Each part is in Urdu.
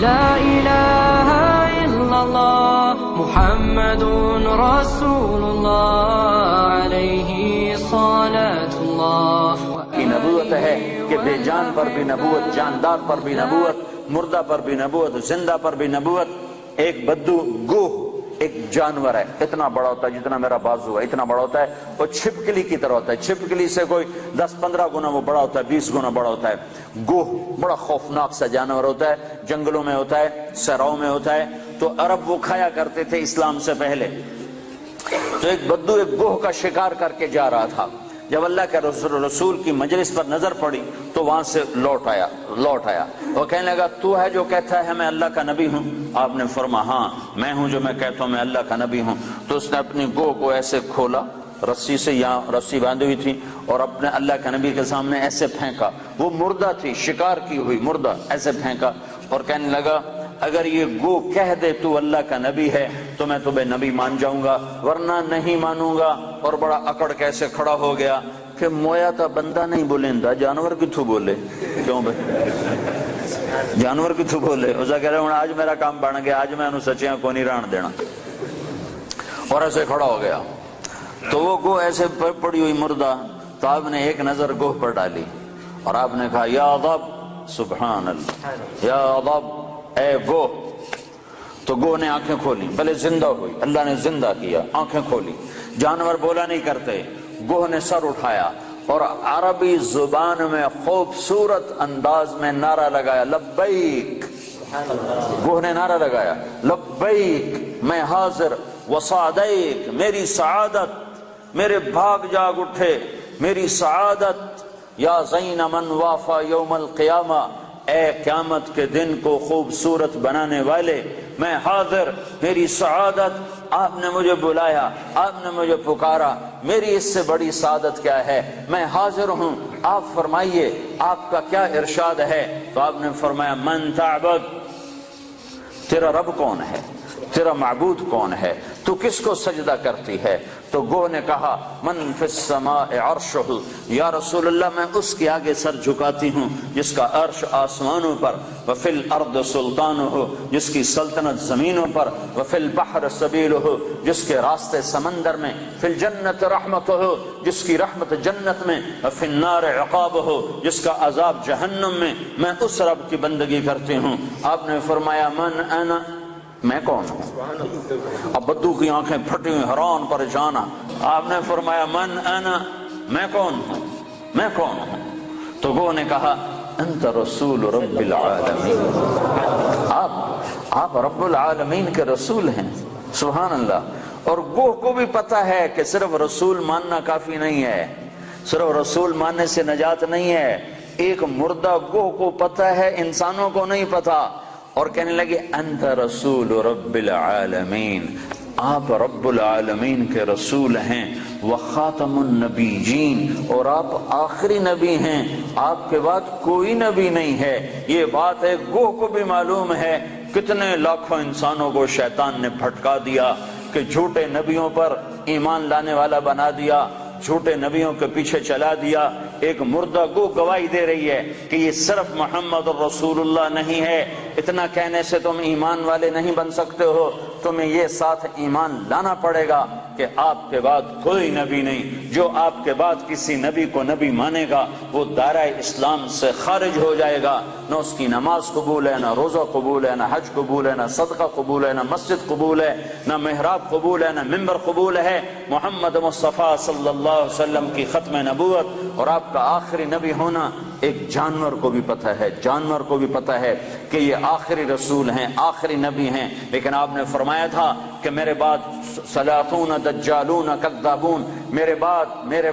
لا الہ الا اللہ محمد رسول اللہ علیہ صلاۃ اللہ. کی نبوت ہے کہ بے جان پر بھی نبوت، جاندار پر بھی نبوت، مردہ پر بھی نبوت، زندہ پر بھی نبوت. ایک بدو گوہ ایک جانور ہے، اتنا بڑا ہوتا ہے جتنا میرا بازو ہے، اتنا بڑا ہوتا ہے. وہ چھپکلی کی طرح ہوتا ہے، چھپکلی سے کوئی 10-15 گنا وہ بڑا ہوتا ہے، 20 گنا بڑا ہوتا ہے. گوہ بڑا خوفناک سا جانور ہوتا ہے، جنگلوں میں ہوتا ہے، صحراؤں میں ہوتا ہے. تو عرب وہ کھایا کرتے تھے اسلام سے پہلے. تو ایک بدو ایک گوہ کا شکار کر کے جا رہا تھا. جب اللہ کے رسول کی مجلس پر نظر پڑی تو وہاں سے لوٹ آیا. وہ کہنے لگا تو ہے جو کہتا ہے میں اللہ کا نبی ہوں؟ آپ نے فرمایا ہاں میں ہوں جو میں کہتا ہوں میں اللہ کا نبی ہوں. تو اس نے اپنی گوہ کو ایسے کھولا، رسی سے، یہاں رسی باندھی ہوئی تھی، اور اپنے اللہ کے نبی کے سامنے ایسے پھینکا. وہ مردہ تھی، شکار کی ہوئی مردہ، ایسے پھینکا اور کہنے لگا اگر یہ گو کہہ دے تو اللہ کا نبی ہے تو میں تمہیں نبی مان جاؤں گا، ورنہ نہیں مانوں گا. اور بڑا اکڑ کیسے کھڑا ہو گیا کہ مویا تا بندہ نہیں بولیندا، جانور کتھوں بولے؟ کیوں بھائی جانور کتھوں بولے؟ اس کہہ رہے ہوں آج میرا کام بن گیا، آج میں انہوں سچیاں کو نہیں ران دینا. اور ایسے کھڑا ہو گیا. تو وہ گو ایسے پڑی ہوئی مردہ، تو آپ نے ایک نظر گوہ پر ڈالی اور آپ نے کہا یا ضب، سبحان اللہ، یا ضب، اے گو. تو گو نے آنکھیں کھولی، بھلے زندہ ہوئی، اللہ نے زندہ کیا، آنکھیں کھولی. جانور بولا نہیں کرتے. گوہ نے سر اٹھایا اور عربی زبان میں خوبصورت انداز میں نعرہ لگایا لبیک. گوہ نے نعرہ لگایا لبیک، میں حاضر، وسعدیک، میری سعادت، میرے بھاگ جاگ اٹھے میری سعادت، یا زین من وافا یوم القیامہ، اے قیامت کے دن کو خوبصورت بنانے والے، میں حاضر، میری سعادت. آپ نے مجھے بلایا، آپ نے مجھے پکارا، میری اس سے بڑی سعادت کیا ہے؟ میں حاضر ہوں، آپ فرمائیے آپ کا کیا ارشاد ہے؟ تو آپ نے فرمایا من تعبد، تیرا رب کون ہے، تیرا معبود کون ہے، تو کس کو سجدہ کرتی ہے؟ تو گوہ نے کہا من فی السماء عرشہ، یا رسول اللہ میں اس کے آگے سر جھکاتی ہوں جس کا عرش آسمانوں پر، وفی الارض سلطانہ، جس کی سلطنت زمینوں پر، وفی البحر سبیلہ، جس کے راستے سمندر میں، فی الجنت رحمتہ، جس کی رحمت جنت میں، وفی النار عقابہ، جس کا عذاب جہنم میں. میں اس رب کی بندگی کرتی ہوں. آپ نے فرمایا من انا، میں کون ہوں؟ اب بدو کی آنکھیں پھٹی ہوئی، حیران پریشان. آپ نے فرمایا من انا، میں کون ہوں، میں کون ہوں؟ تو وہ نے کہا انت رسول رب العالمین، آپ رب العالمین کے رسول ہیں. سبحان اللہ. اور گوہ کو بھی پتا ہے کہ صرف رسول ماننا کافی نہیں ہے، صرف رسول ماننے سے نجات نہیں ہے. ایک مردہ گوہ کو پتا ہے، انسانوں کو نہیں پتا. اور کہنے لگے انت رسول رب العالمین، آپ رب العالمین کے رسول ہیں، وخاتم النبیین، اور آپ آخری نبی ہیں، آپ کے بعد کوئی نبی نہیں ہے. یہ بات ہے گوہ کو بھی معلوم ہے. کتنے لاکھوں انسانوں کو شیطان نے بھٹکا دیا کہ جھوٹے نبیوں پر ایمان لانے والا بنا دیا، جھوٹے نبیوں کے پیچھے چلا دیا. ایک مردہ گو گواہی دے رہی ہے کہ یہ صرف محمد رسول اللہ نہیں ہے. اتنا کہنے سے تم ایمان والے نہیں بن سکتے ہو، تمہیں یہ ساتھ ایمان لانا پڑے گا کہ آپ کے بعد کوئی نبی نہیں. جو آپ کے بعد کسی نبی کو نبی مانے گا وہ دائرہ اسلام سے خارج ہو جائے گا. نہ اس کی نماز قبول ہے، نہ روزہ قبول ہے، نہ حج قبول ہے، نہ صدقہ قبول ہے، نہ مسجد قبول ہے، نہ محراب قبول ہے، نہ ممبر قبول ہے. محمد مصطفیٰ صلی اللہ علیہ وسلم کی ختم نبوت اور آپ کا آخری نبی ہونا ایک جانور کو بھی پتہ ہے، جانور کو بھی پتہ ہے کہ یہ آخری رسول ہیں، آخری نبی ہیں. لیکن آپ نے فرمایا تھا کہ میرے بعد سلاطون دجالون کذابون، میرے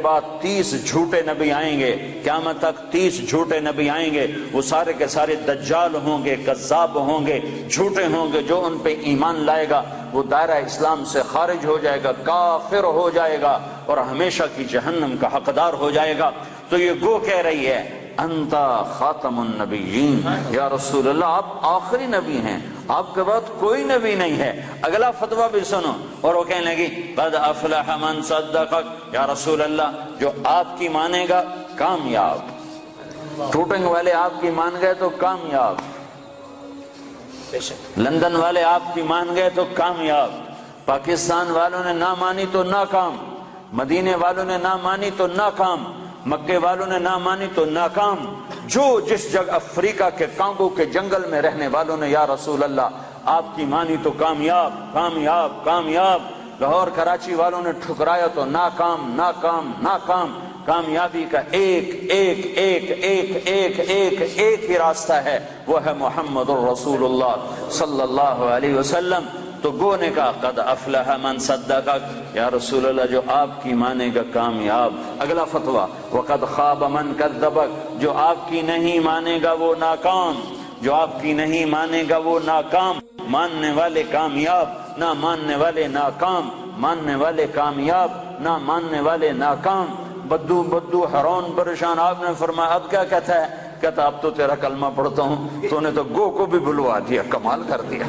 بعد 30 جھوٹے نبی آئیں گے. قیامت تک 30 جھوٹے نبی آئیں گے. وہ سارے کے سارے دجال ہوں گے، کذاب ہوں گے، جھوٹے ہوں گے. جو ان پہ ایمان لائے گا وہ دائرہ اسلام سے خارج ہو جائے گا، کافر ہو جائے گا اور ہمیشہ کی جہنم کا حقدار ہو جائے گا. تو یہ گو کہہ رہی ہے انت خاتم النبیین، یا رسول اللہ آپ آخری نبی ہیں، آپ کے بعد کوئی نبی نہیں ہے. اگلا فتویٰ بھی سنو. اور وہ کہنے لگی قد افلح من صدقک، یا رسول اللہ جو آپ کی مانے گا کامیاب، ٹوٹنگ والے آپ کی مان گئے تو کامیاب. لندن والے آپ کی مان گئے تو کامیاب، پاکستان والوں نے نہ مانی تو ناکام، مدینے والوں نے نہ مانی تو ناکام، مکے والوں نے نہ مانی تو ناکام، جو جس جگہ افریقہ کے کانگو کے جنگل میں رہنے والوں نے یا رسول اللہ آپ کی مانی تو کامیاب کامیاب کامیاب، لاہور کراچی والوں نے ٹھکرایا تو ناکام ناکام ناکام۔ کامیابی کا ایک ایک ایک ایک ایک ایک ایک ہی راستہ ہے، وہ ہے محمد الرسول اللہ صلی اللہ علیہ وسلم۔ تو گو نے کہا قد افلح من صدقک، یا رسول اللہ جو آپ کی مانے گا کامیاب۔ اگلا فتویٰ وقد خاب من کذبک، جو آپ کی نہیں مانے گا وہ ناکام، جو آپ کی نہیں مانے گا وہ ناکام۔ ماننے والے کامیاب، نہ ماننے والے ناکام، ماننے والے کامیاب، نہ ماننے والے ناکام۔ بدو بدو حیران پریشان، آپ نے فرمایا اب کیا کہتا ہے؟ کہتا اب تو تیرا کلمہ پڑھتا ہوں، تو نے تو گو کو بھی بلوا دیا، کمال کر دیا۔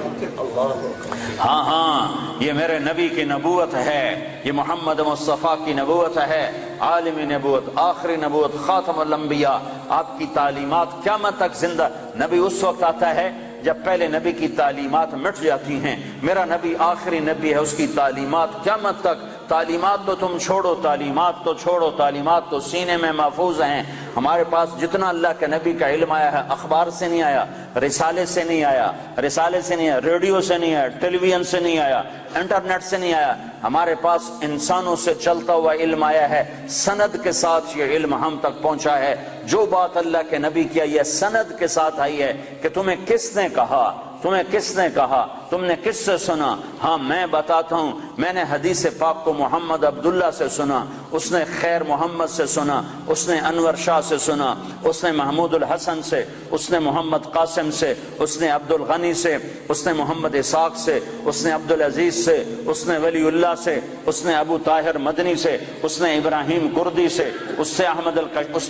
ہاں ہاں، یہ میرے نبی کی نبوت ہے، یہ محمد مصطفیٰ کی نبوت ہے، عالمی نبوت، آخری نبوت، خاتم الانبیاء۔ آپ کی تعلیمات قیامت تک زندہ۔ نبی اس وقت آتا ہے جب پہلے نبی کی تعلیمات مٹ جاتی ہیں۔ میرا نبی آخری نبی ہے، اس کی تعلیمات قیامت تک۔ تعلیمات تو تم چھوڑو، تعلیمات تو چھوڑو، تعلیمات تو سینے میں محفوظ ہیں۔ ہمارے پاس جتنا اللہ کے نبی کا علم آیا ہے، اخبار سے نہیں آیا، رسالے سے نہیں آیا، رسالے سے نہیں آیا، ریڈیو سے نہیں آیا، ٹیلی ویژن سے نہیں آیا، انٹرنیٹ سے نہیں آیا، ہمارے پاس انسانوں سے چلتا ہوا علم آیا ہے۔ سند کے ساتھ یہ علم ہم تک پہنچا ہے۔ جو بات اللہ کے نبی کیا یہ سند کے ساتھ آئی ہے کہ تمہیں کس نے کہا، تمہیں کس نے کہا، تم نے کس سے سنا؟ ہاں میں بتاتا ہوں، میں نے حدیث پاک کو محمد عبداللہ سے سنا، اس نے خیر محمد سے سنا، اس نے انور شاہ سے سنا، اس نے محمود الحسن سے، اس نے محمد قاسم سے، اس نے عبد الغنی سے، اس نے محمد اسحاق سے، اس نے عبد العزیز سے، اس نے ولی اللہ سے، اس نے ابو طاہر مدنی سے، اس نے ابراہیم کردی سے، اس نے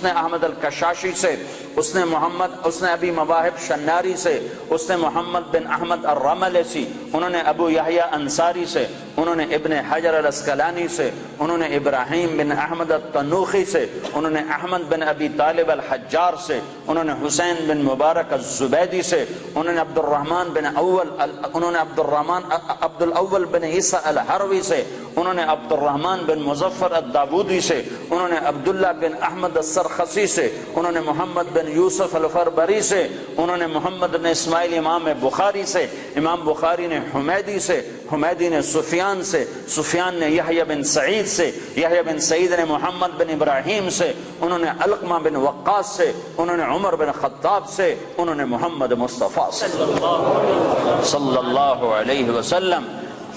احمد الکشاشی سے، اس نے ابی مواہب شناری سے، اس نے محمد بن احمد الرملسی، انہوں نے ابو یحییٰ انصاری سے، انہوں نے ابن حجر الاسقلانی سے، انہوں نے ابراہیم بن احمد التنوخی سے، انہوں نے احمد بن ابی طالب الحجار سے، انہوں نے حسین بن مبارک الزبیدی سے، انہوں نے عبد الاول بن عیسیٰ الحروی سے، انہوں نے عبد الرحمن بن مظفر الدابودی سے، انہوں نے عبداللہ بن احمد السرخسی سے، انہوں نے محمد بن یوسف الفربری سے، انہوں نے محمد بن اسماعیل امام بخاری سے، امام بخاری نے حمیدی سے، حمیدی نے سفیان سے، سفیان نے یحییٰ بن سعید سے، یحییٰ بن سعید نے محمد بن ابراہیم سے، انہوں نے علقمہ بن وقاص سے، انہوں نے عمر بن خطاب سے، انہوں نے محمد مصطفیٰ سے صلی اللہ علیہ وسلم۔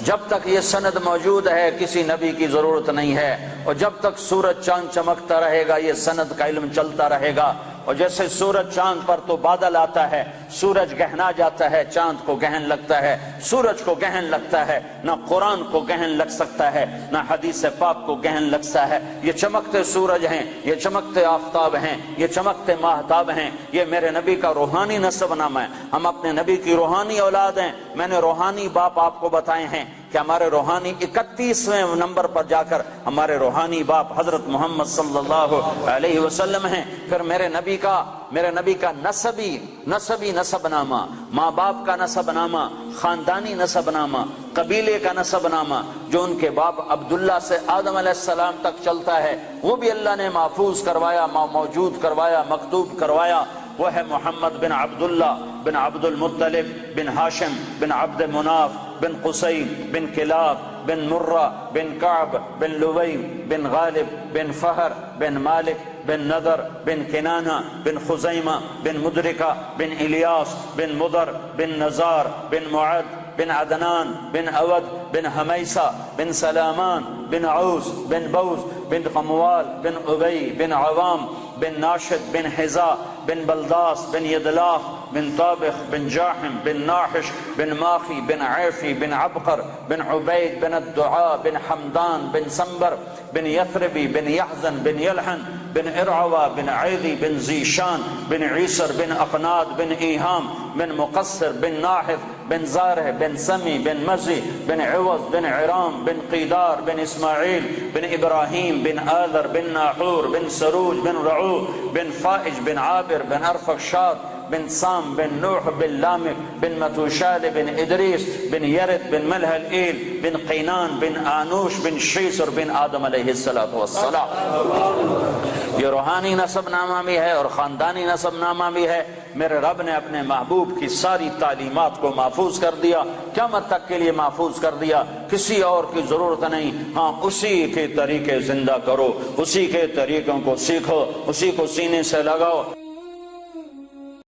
جب تک یہ سند موجود ہے کسی نبی کی ضرورت نہیں ہے، اور جب تک سورج چاند چمکتا رہے گا یہ سند کا علم چلتا رہے گا۔ اور جیسے سورج چاند پر تو بادل آتا ہے، سورج گہنا جاتا ہے، چاند کو گہن لگتا ہے، سورج کو گہن لگتا ہے، نہ قرآن کو گہن لگ سکتا ہے، نہ حدیث پاک کو گہن لگتا ہے۔ یہ چمکتے سورج ہیں، یہ چمکتے آفتاب ہیں، یہ چمکتے ماہتاب ہیں، یہ میرے نبی کا روحانی نسب نامہ ہے۔ ہم اپنے نبی کی روحانی اولاد ہیں۔ میں نے روحانی باپ آپ کو بتائے ہیں کہ ہمارے روحانی 31ویں نمبر پر جا کر ہمارے روحانی باپ حضرت محمد صلی اللہ علیہ وسلم ہیں۔ پھر میرے نبی کا نسبی نسب نامہ، ماں باپ کا نسب نامہ، خاندانی نسب نامہ، قبیلے کا نسب نامہ، جو ان کے باپ عبداللہ سے آدم علیہ السلام تک چلتا ہے، وہ بھی اللہ نے محفوظ کروایا، موجود کروایا، مکتوب کروایا۔ وہ ہے محمد بن عبداللہ بن عبد المطلب بن ہاشم بن عبد مناف بن قصی بن کلاب بن مرہ بن کعب بن لوی بن غالب بن فہر بن مالک بن نذر بن کنانہ بن خزیمہ بن مدرکہ بن الیاس بن مضر بن نزار بن معد بن عدنان بن اود بن حمیسہ بن سلامان بن عوس بن بوز بن غموال بن ابی بن عوام بن ناشد بن حزا بن بلداس بن یدلاف بن طابخ بن جاحم بن ناحش بن ماخی بن عیفی بن عبقر بن عبید بن الدعاء بن حمدان بن سنبر بن یثربی بن یحزن بن یلحن بن ارعوہ بن عیدی بن زیشان بن عیسر بن اقناد بن ایہام بن مقصر بن ناحف بن زارہ بن سمی بن مزی بن عوض بن عرام بن قیدار بن اسماعیل بن ابراہیم بن آذر بن ناحور بن سروج بن رعو بن فائج بن عابر بن ارفخشاد بن سام بن نوح بن لامک بن متوشال بن ادریس بن یرد بن ملح الایل بن قینان بن آنوش بن شیس اور بن آدم علیہ السلام. یہ روحانی نسب نامہ بھی ہے اور خاندانی نسب نامہ بھی ہے. میرے رب نے اپنے محبوب کی ساری تعلیمات کو محفوظ کر دیا، قیامت تک کے لیے محفوظ کر دیا. کسی اور کی ضرورت نہیں. ہاں اسی کے طریقے زندہ کرو، اسی کے طریقوں کو سیکھو، اسی کو سینے سے لگاؤ.